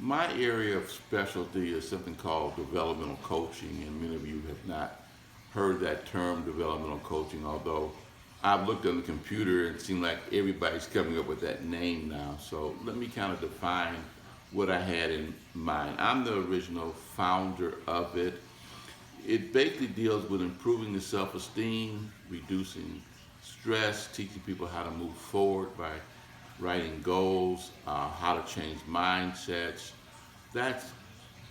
My area of specialty is something called developmental coaching, and many of you have not heard that term, developmental coaching, although I've looked on the computer and it seems like everybody's coming up with that name now. So let me kind of define what I had in mind. I'm the original founder of it. It basically deals with improving the self-esteem, reducing stress, teaching people how to move forward by writing goals, how to change mindsets. That's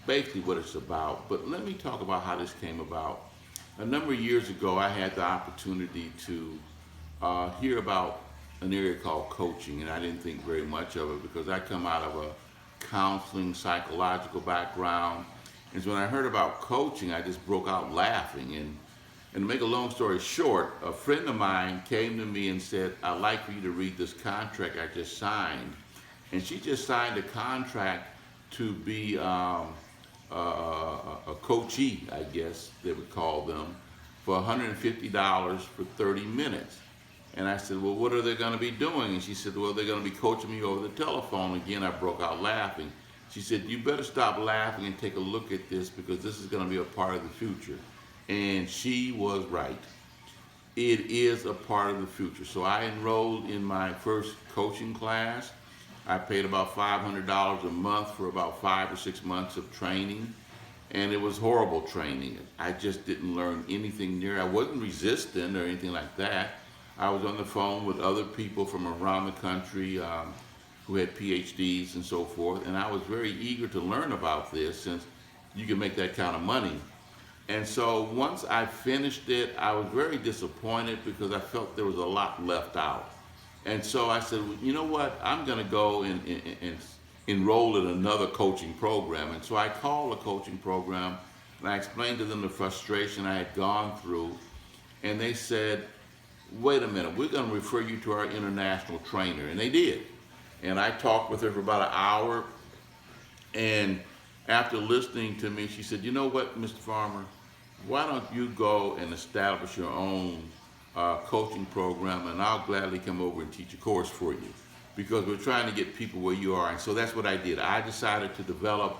basically what it's about. But let me talk about how this came about. A number of years ago, I had the opportunity to hear about an area called coaching, and I didn't think very much of it because I come out of a counseling, psychological background. And so when I heard about coaching, I just broke out laughing. And to make a long story short, a friend of mine came to me and said, I'd like for you to read this contract I just signed. And she just signed a contract to be a coachee, I guess they would call them, for $150 for 30 minutes. And I said, well, what are they going to be doing? And she said, well, they're going to be coaching me over the telephone. Again, I broke out laughing. She said, you better stop laughing and take a look at this because this is going to be a part of the future. And she was right. It is a part of the future. So I enrolled in my first coaching class. I paid about $500 a month for about 5 or 6 months of training. And it was horrible training. I just didn't learn anything near. I wasn't resistant or anything like that. I was on the phone with other people from around the country who had PhDs and so forth. And I was very eager to learn about this since you can make that kind of money. And so once I finished it, I was very disappointed because I felt there was a lot left out. And so I said, well, you know what? I'm going to go and enroll in another coaching program. And so I called a coaching program and I explained to them the frustration I had gone through. And they said, wait a minute, we're going to refer you to our international trainer. And they did. And I talked with her for about an hour. And after listening to me, she said, you know what, Mr. Farmer, why don't you go and establish your own coaching program, and I'll gladly come over and teach a course for you because we're trying to get people where you are. And so that's what I did. I decided to develop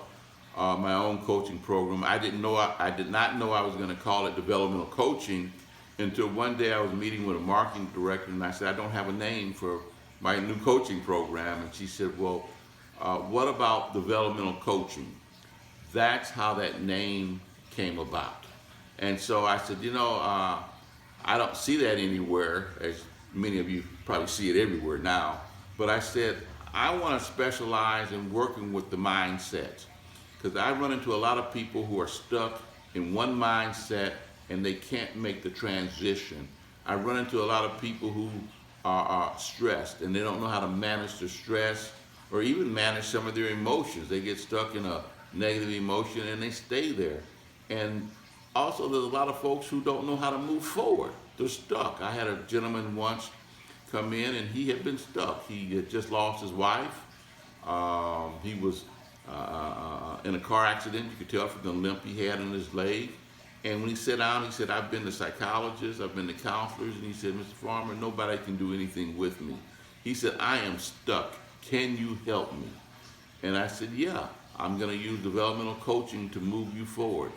my own coaching program. I did not know I was going to call it developmental coaching until one day I was meeting with a marketing director, and I said, I don't have a name for my new coaching program. And she said, well, what about developmental coaching? That's how that name came about. And so I said, you know, I don't see that anywhere, as many of you probably see it everywhere now. But I said, I want to specialize in working with the mindsets because I run into a lot of people who are stuck in one mindset and they can't make the transition. I run into a lot of people who are stressed and they don't know how to manage their stress or even manage some of their emotions. They get stuck in a negative emotion and they stay there. And also, there's a lot of folks who don't know how to move forward. They're stuck. I had a gentleman once come in and he had been stuck. He had just lost his wife. He was in a car accident. You could tell from the limp he had in his leg. And when he sat down, he said, I've been to psychologists, I've been to counselors. And he said, Mr. Farmer, nobody can do anything with me. He said, I am stuck. Can you help me? And I said, yeah, I'm going to use developmental coaching to move you forward.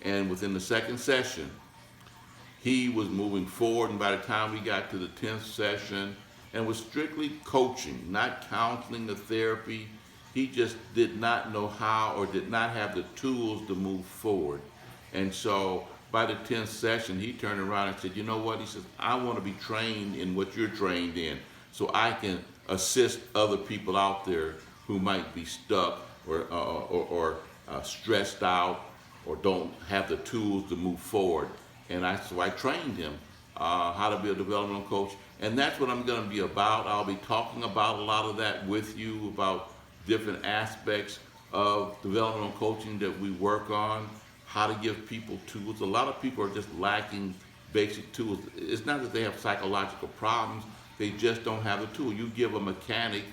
And within the second session, he was moving forward. And by the time we got to the 10th session, and it was strictly coaching, not counseling or therapy, he just did not know how or did not have the tools to move forward. And so by the 10th session, he turned around and said, you know what? He says, I want to be trained in what you're trained in so I can assist other people out there who might be stuck or stressed out or don't have the tools to move forward. And so I trained him how to be a developmental coach. And that's what I'm going to be about. I'll be talking about a lot of that with you, about different aspects of developmental coaching that we work on, how to give people tools. A lot of people are just lacking basic tools. It's not that they have psychological problems, they just don't have the tool. You give a mechanic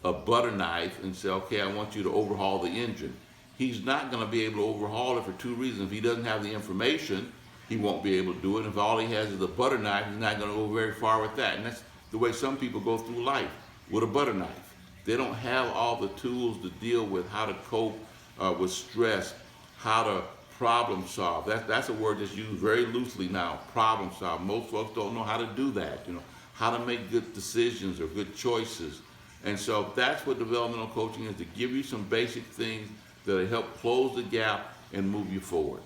a butter knife and say, okay, I want you to overhaul the engine. He's not going to be able to overhaul it for two reasons. If he doesn't have the information, he won't be able to do it. If all he has is a butter knife, he's not going to go very far with that. And that's the way some people go through life, with a butter knife. They don't have all the tools to deal with how to cope with stress, how to problem solve. That's a word that's used very loosely now, problem solve. Most folks don't know how to do that, how to make good decisions or good choices. And so that's what developmental coaching is, to give you some basic things that will help close the gap and move you forward.